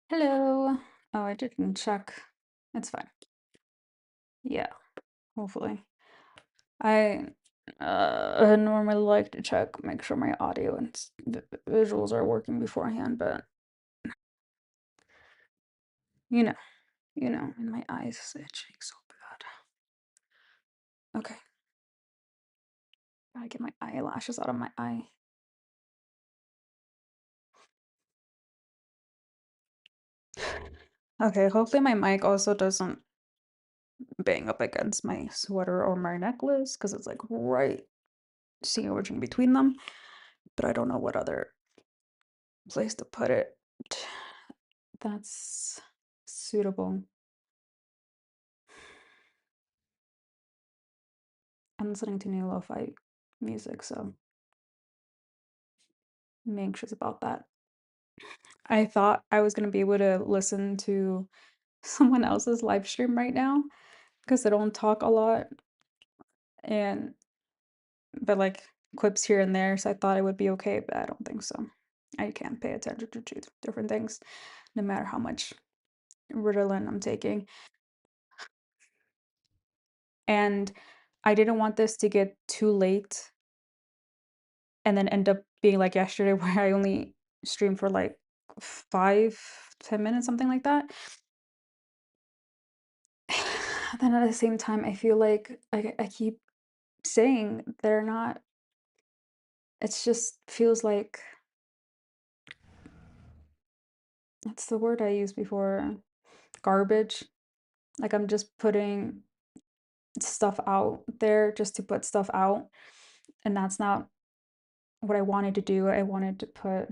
Hello. Oh, I didn't check. It's fine. Yeah, hopefully. I normally like to check, make sure my audio and visuals are working beforehand, but you know, and my eyes is itching so bad. Okay, gotta get my eyelashes out of my eye. Okay, hopefully my mic also doesn't bang up against my sweater or my necklace because it's like right sandwiched in between them, but I don't know what other place to put it that's suitable. I'm listening to new lo-fi music, so I'm anxious about that. I thought I was gonna be able to listen to someone else's live stream right now because I don't talk a lot and but like clips here and there, so I thought it would be okay, but I don't think so. I can't pay attention to two different things, no matter how much Ritalin I'm taking. And I didn't want this to get too late and then end up being like yesterday where I only streamed for like 5, 10 minutes, something like that. Then at the same time, I feel like I keep saying they're not, it's just feels like that's the word I used before, garbage. Like I'm just putting stuff out there just to put stuff out. And that's not what I wanted to do. I wanted to put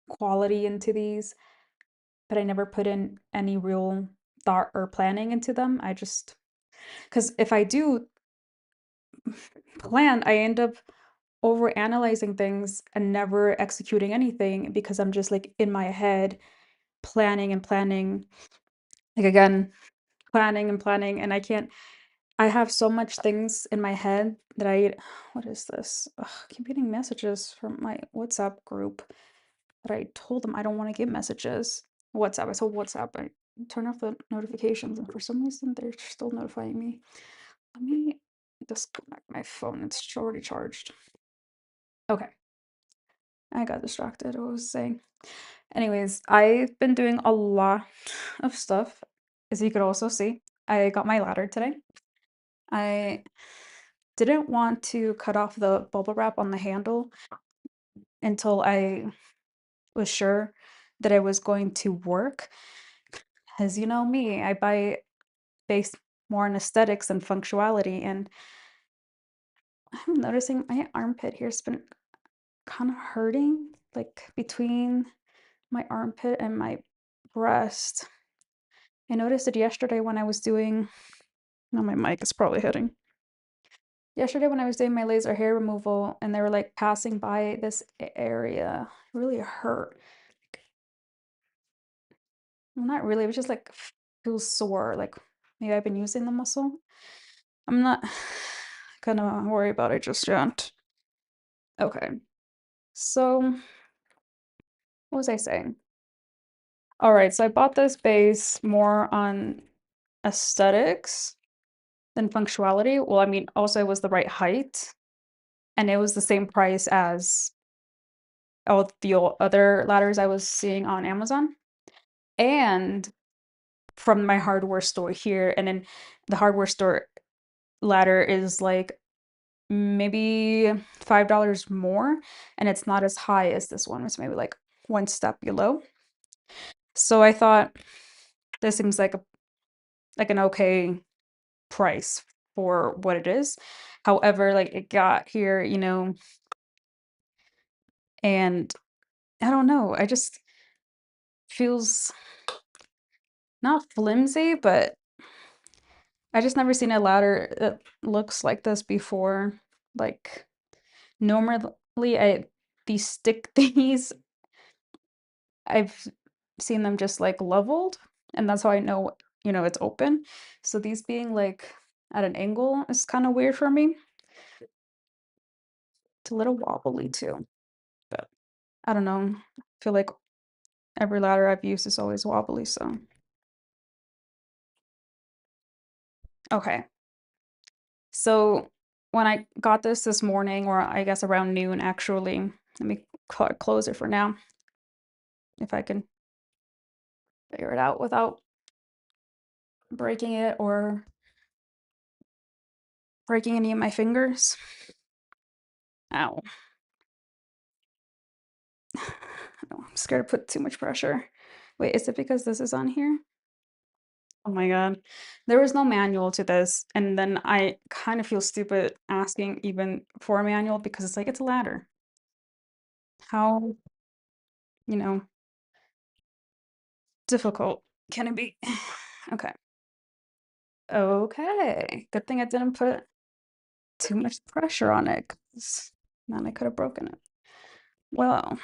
quality into these, but I never put in any real thought or planning into them. I just, because if I do plan, I end up over analyzing things and never executing anything because I'm just like in my head planning and planning, like again, planning and planning, and I have so much things in my head that what is this? Ugh, I keep getting messages from my WhatsApp group that I told them I don't want to get messages. WhatsApp, I told WhatsApp I turn off the notifications, and for some reason they're still notifying me. Let me disconnect my phone. It's already charged. Okay, I got distracted. What was I saying? Anyways, I've been doing a lot of stuff, as you could also see. I got my ladder today. I didn't want to cut off the bubble wrap on the handle until I was sure that it was going to work. As you know me, I buy based more on aesthetics and functionality, and I'm noticing my armpit here's been kind of hurting, like between my armpit and my breast. I noticed it yesterday when I was doing, no, my mic is probably hitting. Yesterday when I was doing my laser hair removal and they were like passing by this area, it really hurt. Well, not really, it was just like feels sore, like maybe I've been using the muscle. I'm not gonna worry about it just yet. Okay, so what was I saying? All right, so I bought this base more on aesthetics than functionality. Well, I mean, also it was the right height and it was the same price as all the other ladders I was seeing on Amazon and from my hardware store here. And then the hardware store ladder is like maybe $5 more, and it's not as high as this one. It's maybe like one step below. So I thought this seems like an okay price for what it is. However, like it got here, and I don't know, I just feels not flimsy, but I just never seen a ladder that looks like this before. Like normally I these stick thingies, I've seen them just like leveled, and that's how I know, it's open. So these being like at an angle is kind of weird for me. It's a little wobbly too, but I don't know. I feel like every ladder I've used is always wobbly, so. Okay. So when I got this morning, or I guess around noon, actually, let me close it for now, if I can figure it out without breaking it or breaking any of my fingers. Ow. Oh, I'm scared to put too much pressure. Wait, is it because this is on here? Oh my God. There was no manual to this. And then I kind of feel stupid asking even for a manual because it's like, it's a ladder. How, you know, difficult can it be? Okay. Okay. Good thing I didn't put too much pressure on it, 'cause then I could have broken it. Well,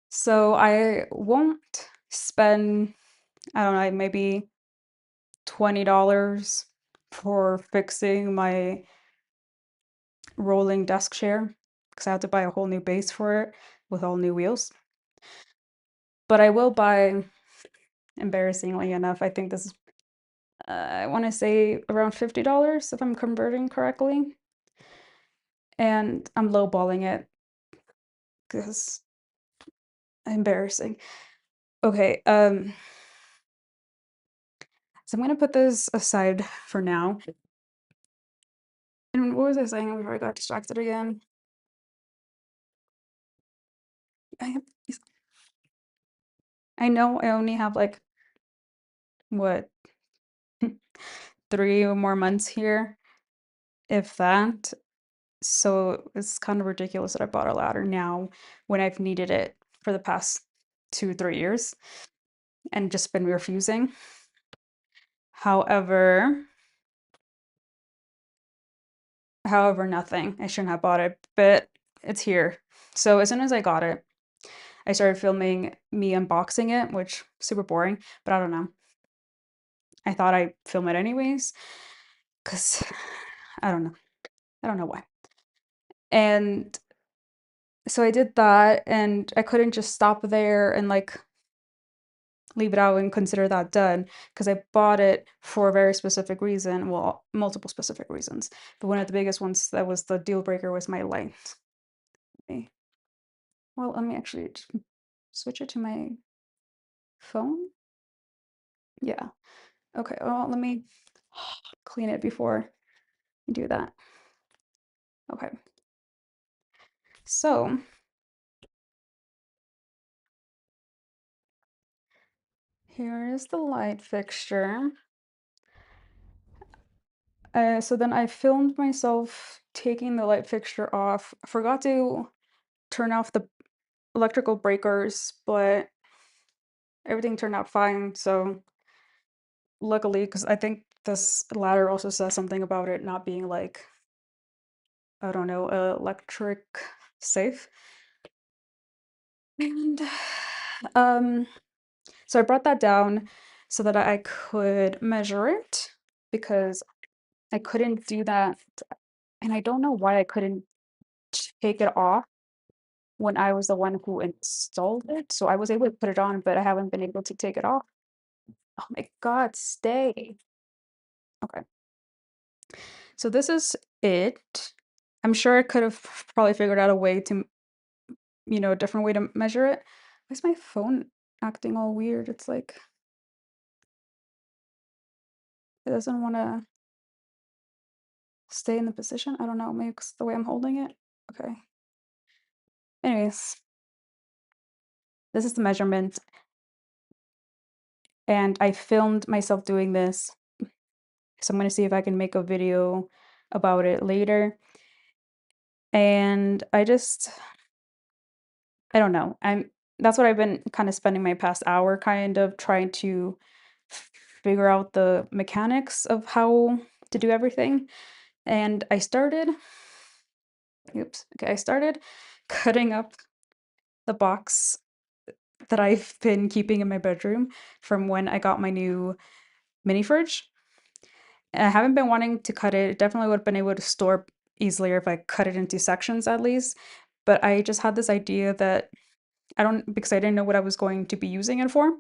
so I won't spend, I don't know, maybe $20 for fixing my rolling desk chair because I have to buy a whole new base for it with all new wheels. But I will buy, embarrassingly enough, I think this is, I want to say around $50 if I'm converting correctly. And I'm lowballing it because embarrassing. Okay, so I'm gonna put this aside for now. And what was I saying before I got distracted again? I have, I know I only have like what 3 more months here, if that. So it's kind of ridiculous that I bought a ladder now when I've needed it for the past 2, 3 years and just been refusing. However, nothing. I shouldn't have bought it, but it's here. So as soon as I got it, I started filming me unboxing it, which super boring, but I don't know. I thought I'd film it anyways, because I don't know. I don't know why. And so I did that, and I couldn't just stop there and like leave it out and consider that done because I bought it for a very specific reason. Well, multiple specific reasons. But one of the biggest ones that was the deal breaker was my light. Okay. Well, let me actually switch it to my phone. Yeah. Okay. Well, let me clean it before I do that. Okay. So here is the light fixture. So then I filmed myself taking the light fixture off. I forgot to turn off the electrical breakers, but everything turned out fine. So luckily, because I think this ladder also says something about it not being like, I don't know, electric safe. And um, so I brought that down so that I could measure it because I couldn't do that. And I don't know why I couldn't take it off when I was the one who installed it. So I was able to put it on, but I haven't been able to take it off. Oh my God, stay. Okay. So this is it. I'm sure I could have probably figured out a way to, a different way to measure it. Why is my phone acting all weird? It's like it doesn't want to stay in the position. I don't know, maybe it's the way I'm holding it. Okay. Anyways, this is the measurement, and I filmed myself doing this. So I'm going to see if I can make a video about it later. And I don't know. That's what I've been kind of spending my past hour kind of trying to figure out the mechanics of how to do everything. And I started, oops, okay, I started cutting up the box that I've been keeping in my bedroom from when I got my new mini fridge. And I haven't been wanting to cut it. Definitely would have been able to store easily if I cut it into sections at least. But I just had this idea that I don't, because I didn't know what I was going to be using it for.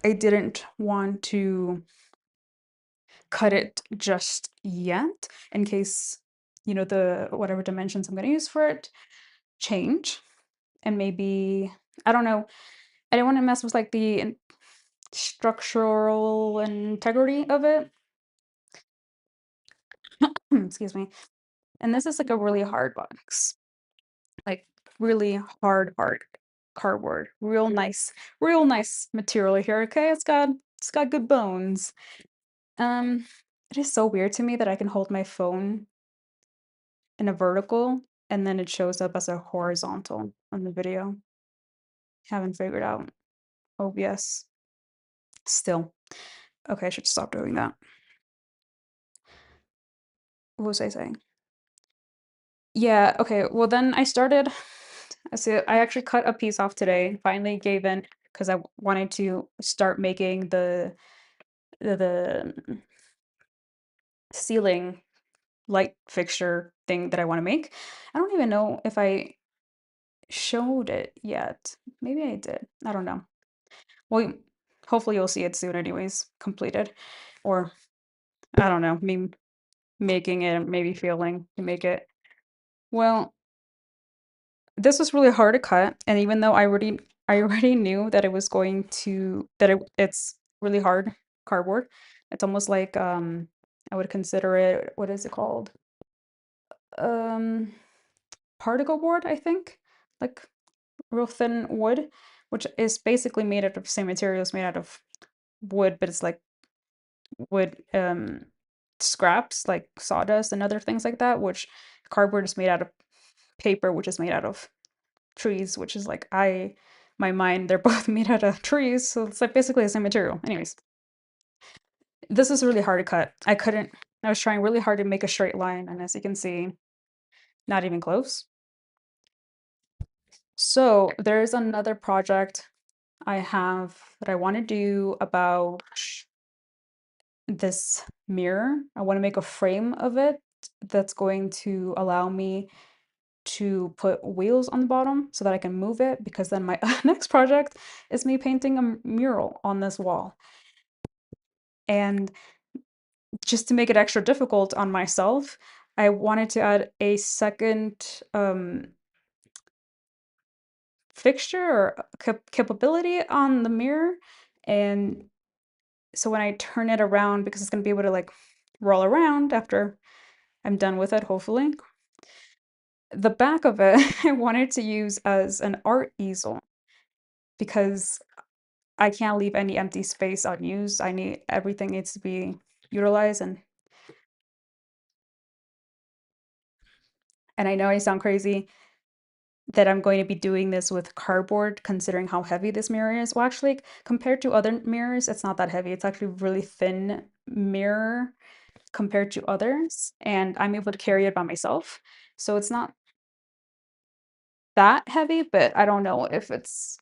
I didn't want to cut it just yet in case, the whatever dimensions I'm going to use for it change. And maybe, I don't know, I didn't want to mess with like the structural integrity of it. Excuse me. And this is like a really hard box, like really hard cardboard. Real nice material here. Okay, it's got good bones. Um, it is so weird to me that I can hold my phone in a vertical and then it shows up as a horizontal on the video. Haven't figured out OBS still. Okay, I should stop doing that. What was I saying? Yeah, okay. Well, then I started. I actually cut a piece off today. Finally gave in because I wanted to start making the ceiling light fixture thing that I want to make. I don't even know if I showed it yet. Maybe I did. I don't know. Well, hopefully you'll see it soon anyways, completed. Or I don't know, me making it, maybe feeling to make it. Well, this was really hard to cut, and even though I already knew that it was going to that it's really hard cardboard. It's almost like I would consider it, what is it called? Um Particle board, I think. Like real thin wood, which is basically made out of the same materials made out of wood, but it's like wood scraps like sawdust and other things like that, which cardboard is made out of paper, which is made out of trees, which is like my mind, they're both made out of trees, so it's like basically the same material. Anyways, this is really hard to cut. I was trying really hard to make a straight line, and as you can see, not even close. So there's another project I have that I want to do about this mirror. I want to make a frame of it that's going to allow me to put wheels on the bottom so that I can move it, because then my next project is me painting a mural on this wall. And just to make it extra difficult on myself, I wanted to add a second fixture or capability on the mirror. And so when I turn it around, because it's going to be able to like roll around after I'm done with it, hopefully, the back of it I wanted to use as an art easel, because I can't leave any empty space unused. Everything needs to be utilized, and I know I sound crazy that I'm going to be doing this with cardboard considering how heavy this mirror is. Well, actually, compared to other mirrors, it's not that heavy. It's actually a really thin mirror compared to others, and I'm able to carry it by myself. So it's not that heavy, but I don't know if it's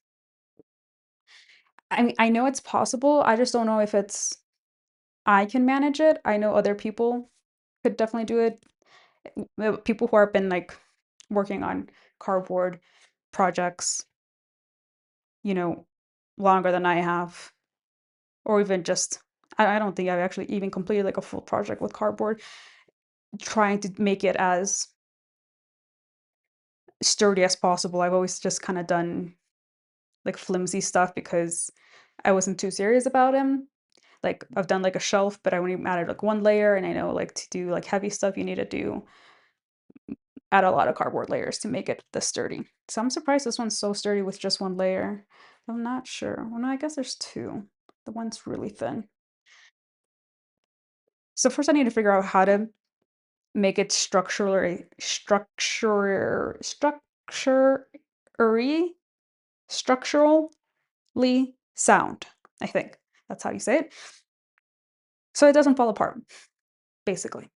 I mean, I know it's possible. I just don't know if I can manage it. I know other people could definitely do it. People who have been like working on cardboard projects, you know, longer than I have, or even just I don't think I've actually even completed like a full project with cardboard, trying to make it as sturdy as possible. I've always just kind of done like flimsy stuff because I wasn't too serious about him. Like I've done like a shelf, but I only added like one layer, and I know like to do like heavy stuff, you need to add a lot of cardboard layers to make it this sturdy. So I'm surprised this one's so sturdy with just one layer. I'm not sure. Well, no, I guess there's two. The one's really thin. So first I need to figure out how to make it structurally sound. I think that's how you say it. So it doesn't fall apart, basically.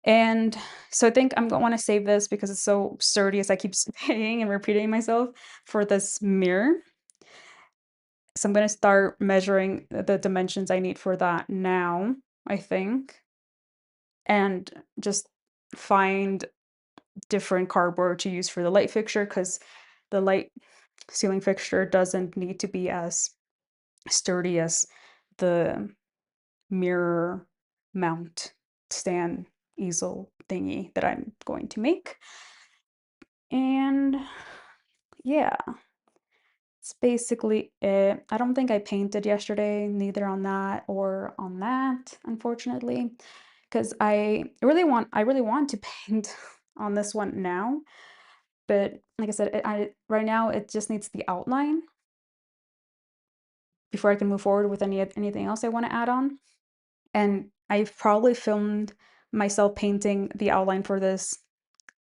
And so I think I'm gonna want to save this because it's so sturdy, as I keep saying and repeating myself, for this mirror. So I'm gonna start measuring the dimensions I need for that now, I think. and just find different cardboard to use for the light fixture because the light ceiling fixture doesn't need to be as sturdy as the mirror mount stand easel thingy that I'm going to make. And yeah, it's basically it. I don't think I painted yesterday, neither on that or on that, unfortunately, because I really want to paint on this one now, but like I said, I right now it just needs the outline before I can move forward with anything else I want to add on. And I've probably filmed myself painting the outline for this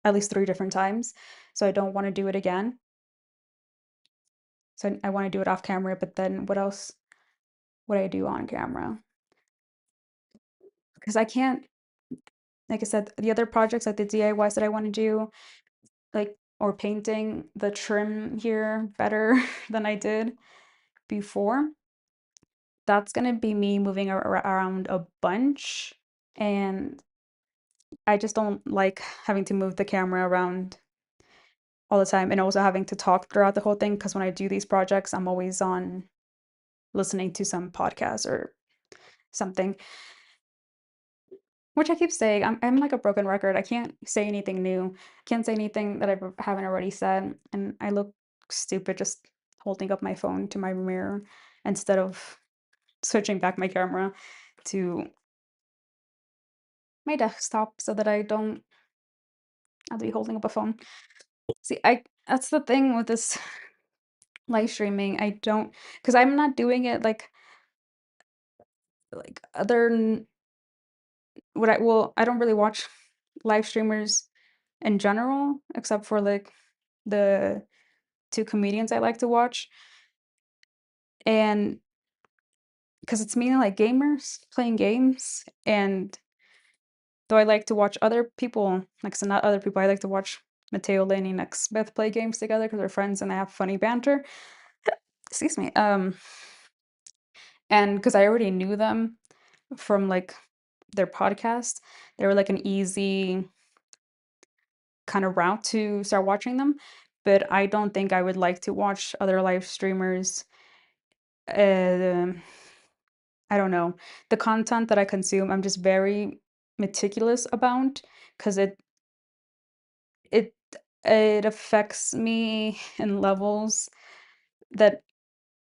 at least 3 different times, so I don't want to do it again. So I want to do it off camera, but then what else would I do on camera? Because I can't, like I said, the other projects like the DIYs that I want to do, like or painting the trim here better than I did before. That's gonna be me moving around a bunch, and I just don't like having to move the camera around all the time and also having to talk throughout the whole thing because when I do these projects, I'm always on listening to some podcast or something. Which I keep saying, I'm like a broken record. I can't say anything new. Can't say anything that I haven't already said, and I look stupid just holding up my phone to my mirror instead of switching back my camera to my desktop so that I don't have to be holding up a phone. See, I that's the thing with this live streaming. I don't because I'm not doing it like other what I well, I don't really watch live streamers in general, except for like the two comedians I like to watch. And because it's mainly like gamers playing games. And though I like to watch other people, like so not other people, I like to watch Mateo, Laney, and Beth play games together because they're friends and they have funny banter. Excuse me. And because I already knew them from like their podcast, they were like an easy kind of route to start watching them. But I don't think I would like to watch other live streamers. Um I don't know. The content that I consume, I'm just very meticulous about because it it affects me in levels that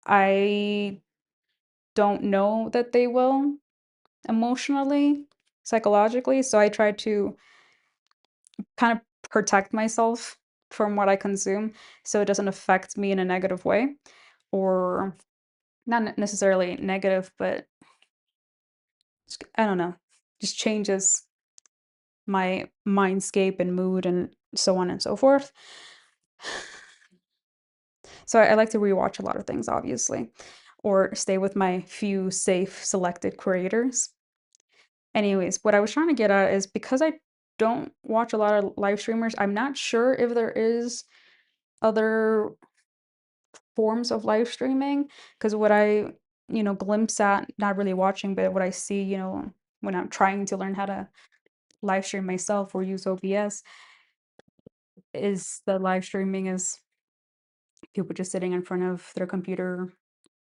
I don't know that they will emotionally, psychologically. So I try to kind of protect myself from what I consume so it doesn't affect me in a negative way or not necessarily negative, but I don't know, just changes my mindscape and mood and so on and so forth. So I like to rewatch a lot of things, obviously, or stay with my few safe selected creators. Anyways, what I was trying to get at is because I don't watch a lot of live streamers, I'm not sure if there is other forms of live streaming because what I, glimpse at, not really watching, but what I see, when I'm trying to learn how to live stream myself or use OBS is the live streaming is people just sitting in front of their computer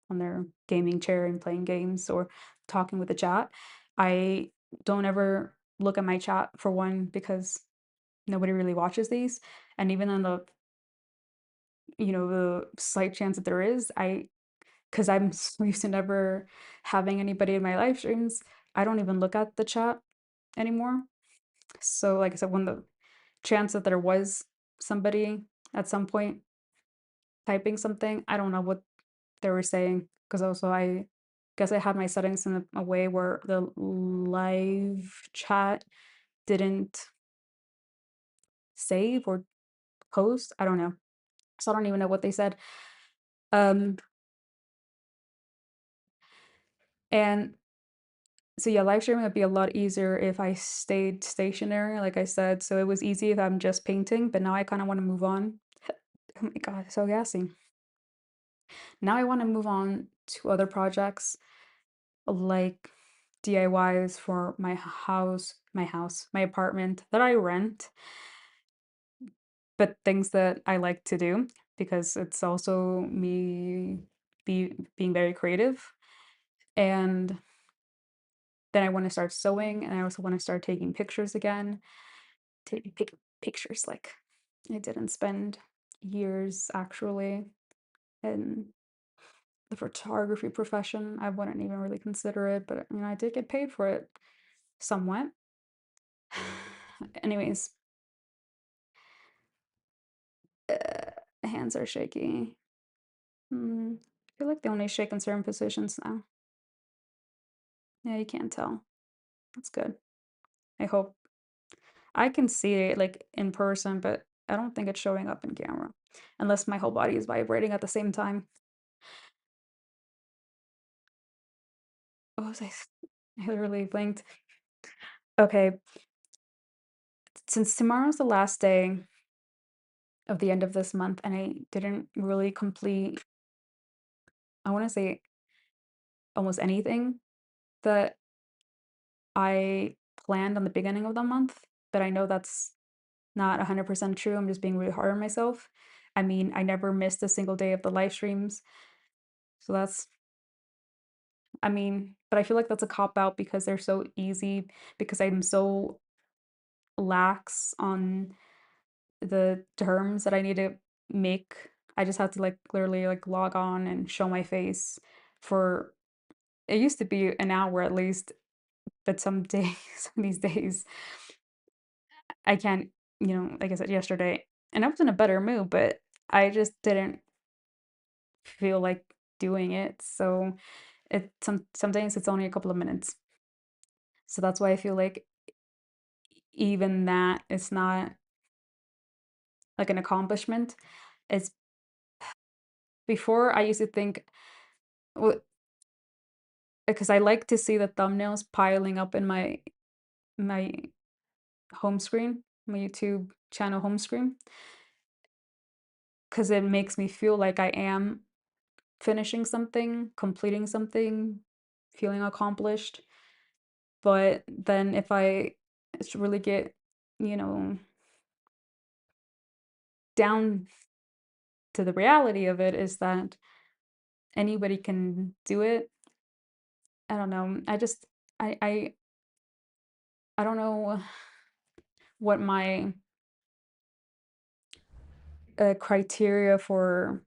on their gaming chair and playing games or talking with the chat. I don't ever look at my chat for one because nobody really watches these. And even on the slight chance that there is, because I'm so used to never having anybody in my live streams, I don't even look at the chat anymore. So, like I said, when the chance that there was somebody at some point typing something, I don't know what they were saying because also I guess I had my settings in a way where the live chat didn't save or post. I don't know. So I don't even know what they said. Um, and so yeah, live streaming would be a lot easier if I stayed stationary, like I said. So it was easy if I'm just painting, but now I kind of want to move on. Oh my God, so gassy. Now I want to move on to other projects like DIYs for my apartment that I rent, but things that I like to do because it's also me being very creative. And then I want to start sewing, and I also want to start taking pictures again. Taking pictures like I didn't spend years actually in the photography profession. I wouldn't even really consider it, but I did get paid for it somewhat. Anyways, hands are shaky. I feel like they only shake in certain positions now. Yeah, you can't tell. That's good. I hope. I can see it like in person, but I don't think it's showing up in camera unless my whole body is vibrating at the same time. Oh, I literally blinked. Okay, since tomorrow's the last day of the end of this month and I didn't really complete, I want to say almost anything that I planned on the beginning of the month, but I know that's not 100% true. I'm just being really hard on myself. I mean, I never missed a single day of the live streams. So but I feel like that's a cop out because they're so easy because I'm so lax on the terms that I need to make. I just have to like literally like log on and show my face for it used to be an hour at least, but some days, these days, I can't, like I said yesterday, and I was in a better mood, but I just didn't feel like doing it. So some days it's only a couple of minutes. So that's why I feel like even that is not like an accomplishment. It's before I used to think, well, because I like to see the thumbnails piling up in my home screen, my YouTube channel home screen, because it makes me feel like I am finishing something, completing something, feeling accomplished. But then if I really get, you know, down to the reality of it is that anybody can do it. I don't know. I don't know what my criteria for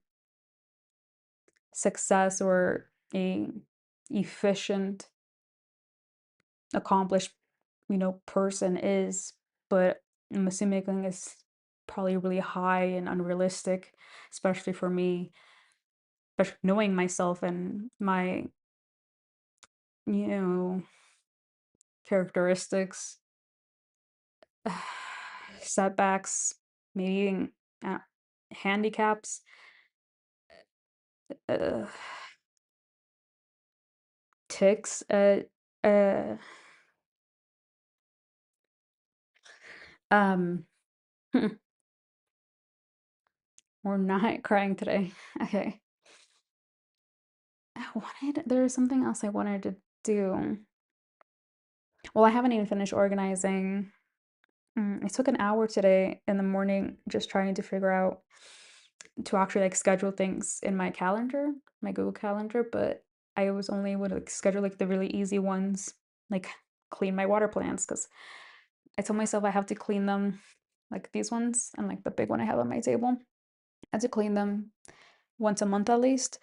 success or a efficient, accomplished, person is, but I'm assuming it's probably really high and unrealistic, especially for me, especially knowing myself and my, you know, characteristics, setbacks, maybe even uh, handicaps, uh, ticks. Uh, um, we're not crying today. Okay. There was something else I wanted to do. Well, I haven't even finished organizing. It took an hour today in the morning just trying to figure out to actually like schedule things in my calendar, my Google Calendar, but I was only able to like, schedule like the really easy ones, like clean my water plants because I told myself I have to clean them, like these ones and like the big one I have on my table. I have to clean them once a month at least.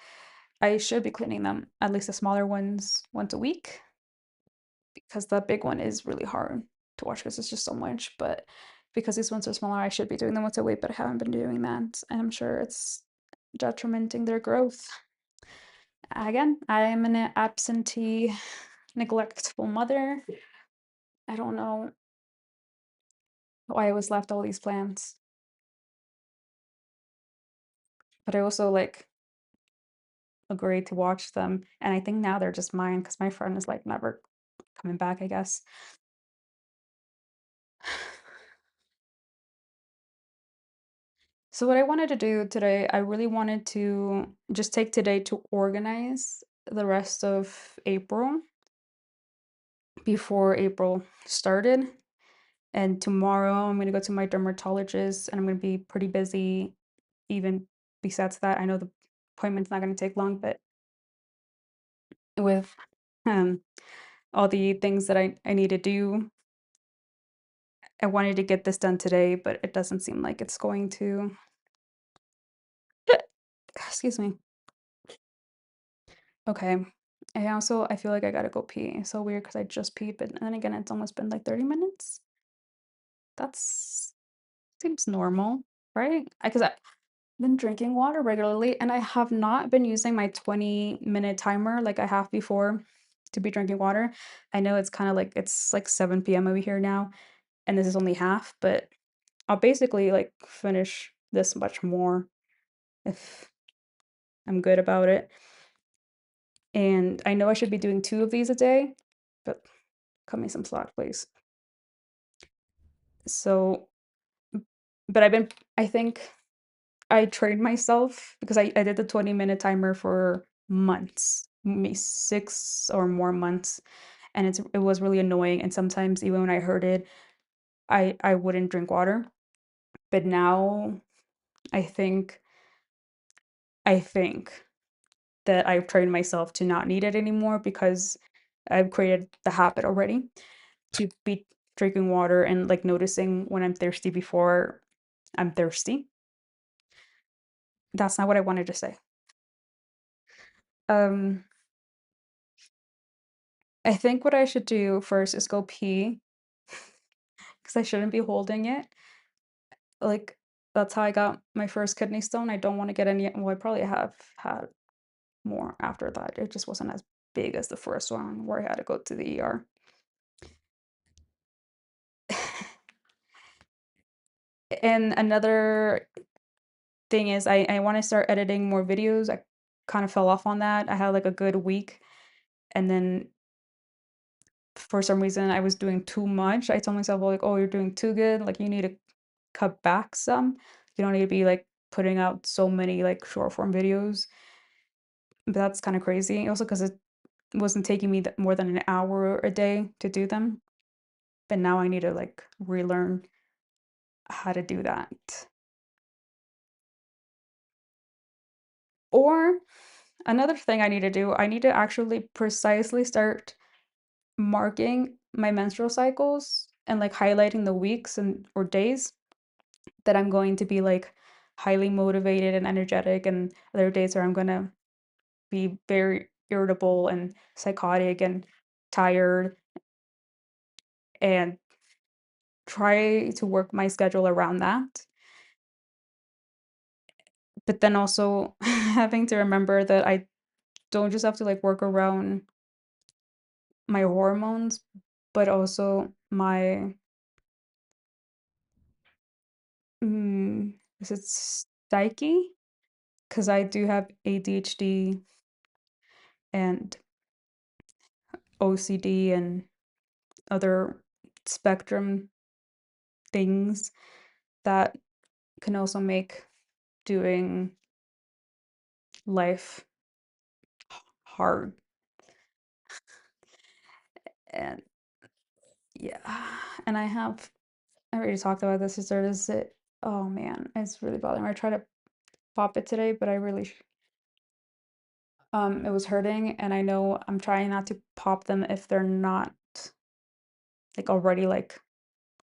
I should be cleaning them, at least the smaller ones, once a week because the big one is really hard to watch because it's just so much. But because these ones are smaller, I should be doing them once a week, but I haven't been doing that. And I'm sure it's detrimenting their growth. Again, I am an absentee, neglectful mother. I don't know why I was left all these plants, but I also like agreed to watch them. And I think now they're just mine because my friend is like never coming back, I guess. So what I wanted to do today, I really wanted to just take today to organize the rest of April before April started. And tomorrow I'm gonna go to my dermatologist and I'm gonna be pretty busy even besides that. I know the appointment's not gonna take long, but with um all the things that I need to do, I wanted to get this done today, but it doesn't seem like it's going to. Excuse me. Okay. I feel like I gotta go pee. It's so weird because I just peed, but then again, it's almost been like 30 minutes. That's seems normal, right? Because I've been drinking water regularly and I have not been using my 20-minute timer like I have before to be drinking water. I know it's kind of like it's like 7 p.m. over here now, and this is only half, but I'll basically like finish this much more if I'm good about it. And I know I should be doing 2 of these a day, but cut me some slack, please. So, but I think I trained myself because I did the 20-minute timer for months, maybe 6 or more months, and it was really annoying, and sometimes even when I heard it, I wouldn't drink water. But now I think I think that I've trained myself to not need it anymore because I've created the habit already to be drinking water and, like, noticing when I'm thirsty before I'm thirsty. That's not what I wanted to say. Um, I think what I should do first is go pee because I shouldn't be holding it. Like, that's how I got my first kidney stone. I don't wanna get any well, I probably have had more after that. It just wasn't as big as the first one where I had to go to the ER. And another thing is I wanna start editing more videos. I kind of fell off on that. I had, like, a good week, and then for some reason, I was doing too much. I told myself, well, like, "Oh, you're doing too good, like, you need to cut back some. You don't need to be, like, putting out so many, like, short form videos." But that's kinda crazy. Also, because it wasn't taking me th more than an hour a day to do them, but now I need to, like, relearn how to do that. Or another thing I need to do, I need to actually precisely start marking my menstrual cycles and, like, highlighting the weeks and or days that I'm going to be, like, highly motivated and energetic, and other days where I'm gonna be very irritable and psychotic and tired, and try to work my schedule around that. But then also having to remember that I don't just have to, like, work around my hormones, but also my, is it psyche? Because I do have ADHD and OCD and other spectrum things that can also make doing life hard. And yeah, and I already talked about this. Is there is it? Oh man, it's really bothering me. I tried to pop it today, but I really it was hurting, and I know I'm trying not to pop them if they're not like already like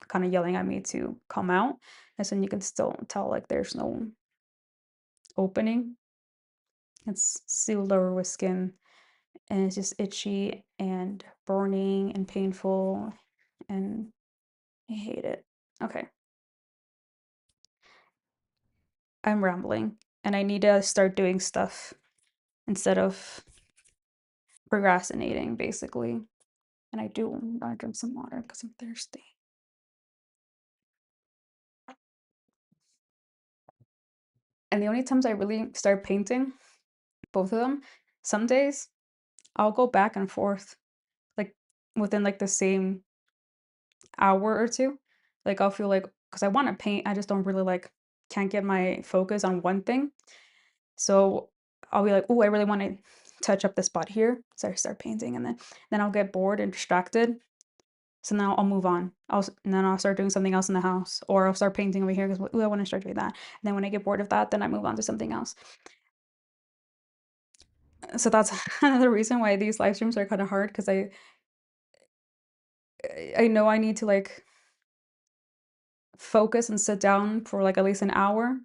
kind of yelling at me to come out, and so you can still tell like there's no opening. It's sealed over with skin, and it's just itchy and burning and painful, and I hate it. Okay, I'm rambling, and I need to start doing stuff instead of procrastinating, basically. And I do want to drink some water because I'm thirsty. And the only times I really start painting, both of them, some days I'll go back and forth, like within like the same hour or two. Like I'll feel like, because I want to paint, I just don't really like, can't get my focus on one thing. So I'll be like, oh, I really want to touch up the spot here. So I start painting, and then I'll get bored and distracted. So now I'll move on. And then I'll start doing something else in the house, or I'll start painting over here because I want to start doing that. And then when I get bored of that, then I move on to something else. So that's another reason why these live streams are kind of hard, because I know I need to like focus and sit down for like at least an hour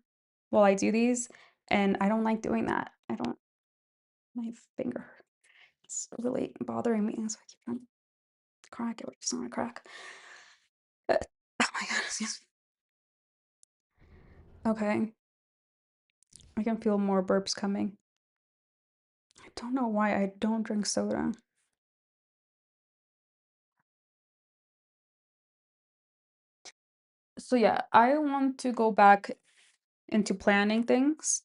while I do these, and I don't like doing that. I don't. My finger, it's really bothering me, so I keep trying to crack it, but it's not a crack. Oh my god, excuse me. Okay, I can feel more burps coming. I don't know why I don't drink soda. So yeah, I want to go back into planning things.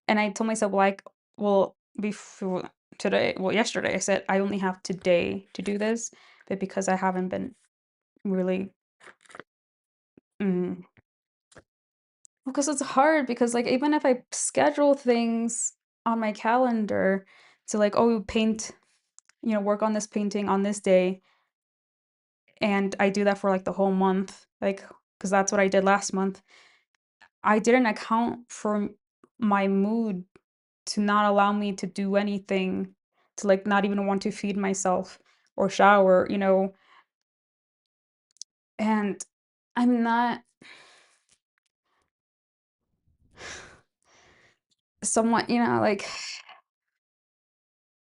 And I told myself, like, well, before today, well, yesterday, I said I only have today to do this, but because I haven't been really, mm, because it's hard, because like even if I schedule things on my calendar to like, oh, paint, work on this painting on this day, and I do that for like the whole month, like, because that's what I did last month. I didn't account for my mood to not allow me to do anything, to like not even want to feed myself or shower, and I'm not somewhat, like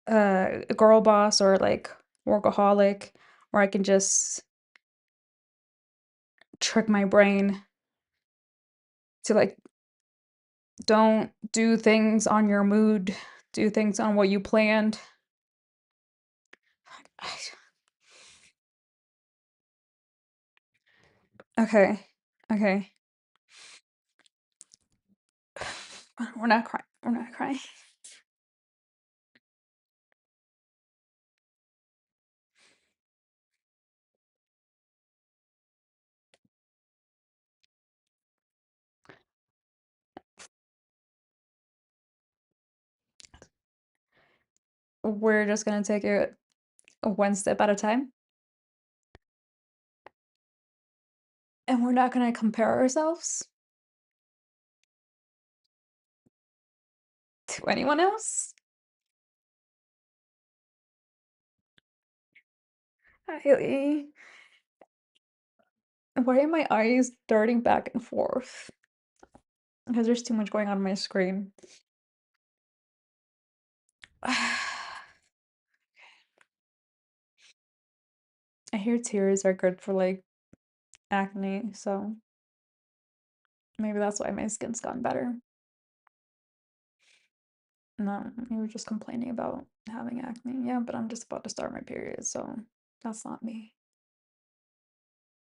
a girl boss or like workaholic, where I can just trick my brain to like, don't do things on your mood, do things on what you planned. Okay, okay. We're not crying. We're not crying. We're just gonna take it one step at a time, and we're not gonna compare ourselves to anyone else. Haley, why are my eyes darting back and forth? Because there's too much going on my screen. I hear tears are good for like acne, so maybe that's why my skin's gotten better. No, you were just complaining about having acne. Yeah, but I'm just about to start my period, so that's not me.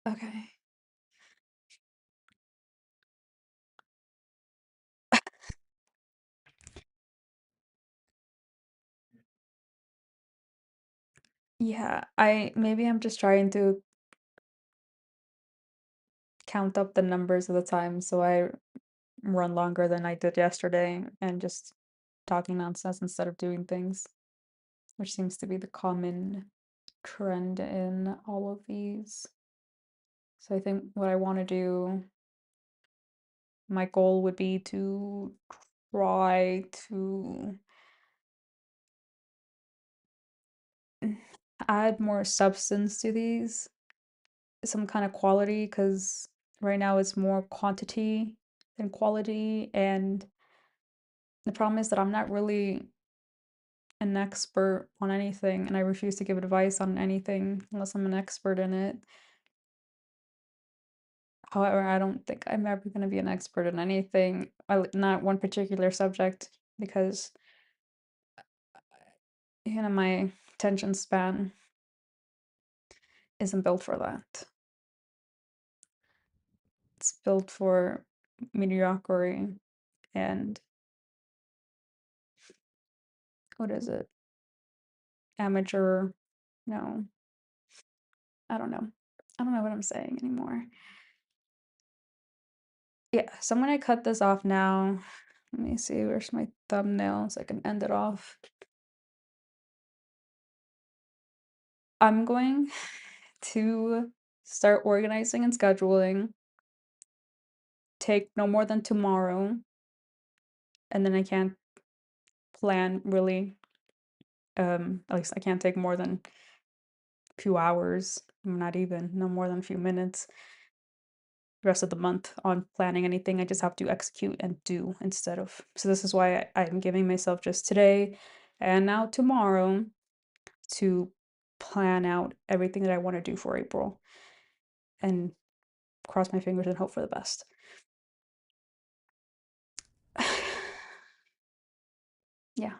Okay. Yeah, maybe I'm just trying to count up the numbers of the time so I run longer than I did yesterday, and just talking nonsense instead of doing things, which seems to be the common trend in all of these. So I think what I want to do, my goal would be to try to add more substance to these, some kind of quality, because right now it's more quantity than quality. And the problem is that I'm not really an expert on anything, and I refuse to give advice on anything unless I'm an expert in it. However, I don't think I'm ever going to be an expert in anything, not one particular subject, because my attention span isn't built for that. It's built for mediocrity and, what is it? Amateur. No, I don't know. I don't know what I'm saying anymore. Yeah, so I'm gonna cut this off now. Let me see, where's my thumbnail so I can end it off? I'm going to start organizing and scheduling, take no more than tomorrow, and then I can't plan really. At least I can't take more than a few hours, not even, no more than a few minutes, the rest of the month on planning anything. I just have to execute and do instead of. So this is why I'm giving myself just today and now tomorrow to plan out everything that I want to do for April and cross my fingers and hope for the best. Yeah.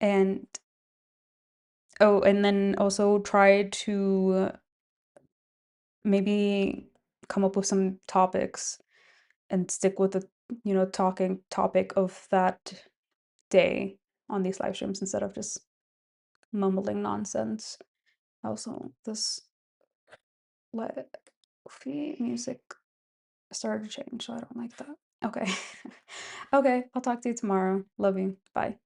And oh, and then also try to maybe come up with some topics and stick with the, talking topic of that day on these live streams instead of just mumbling nonsense. Also, this lo-fi music started to change, so I don't like that. Okay. Okay, I'll talk to you tomorrow. Love you. Bye.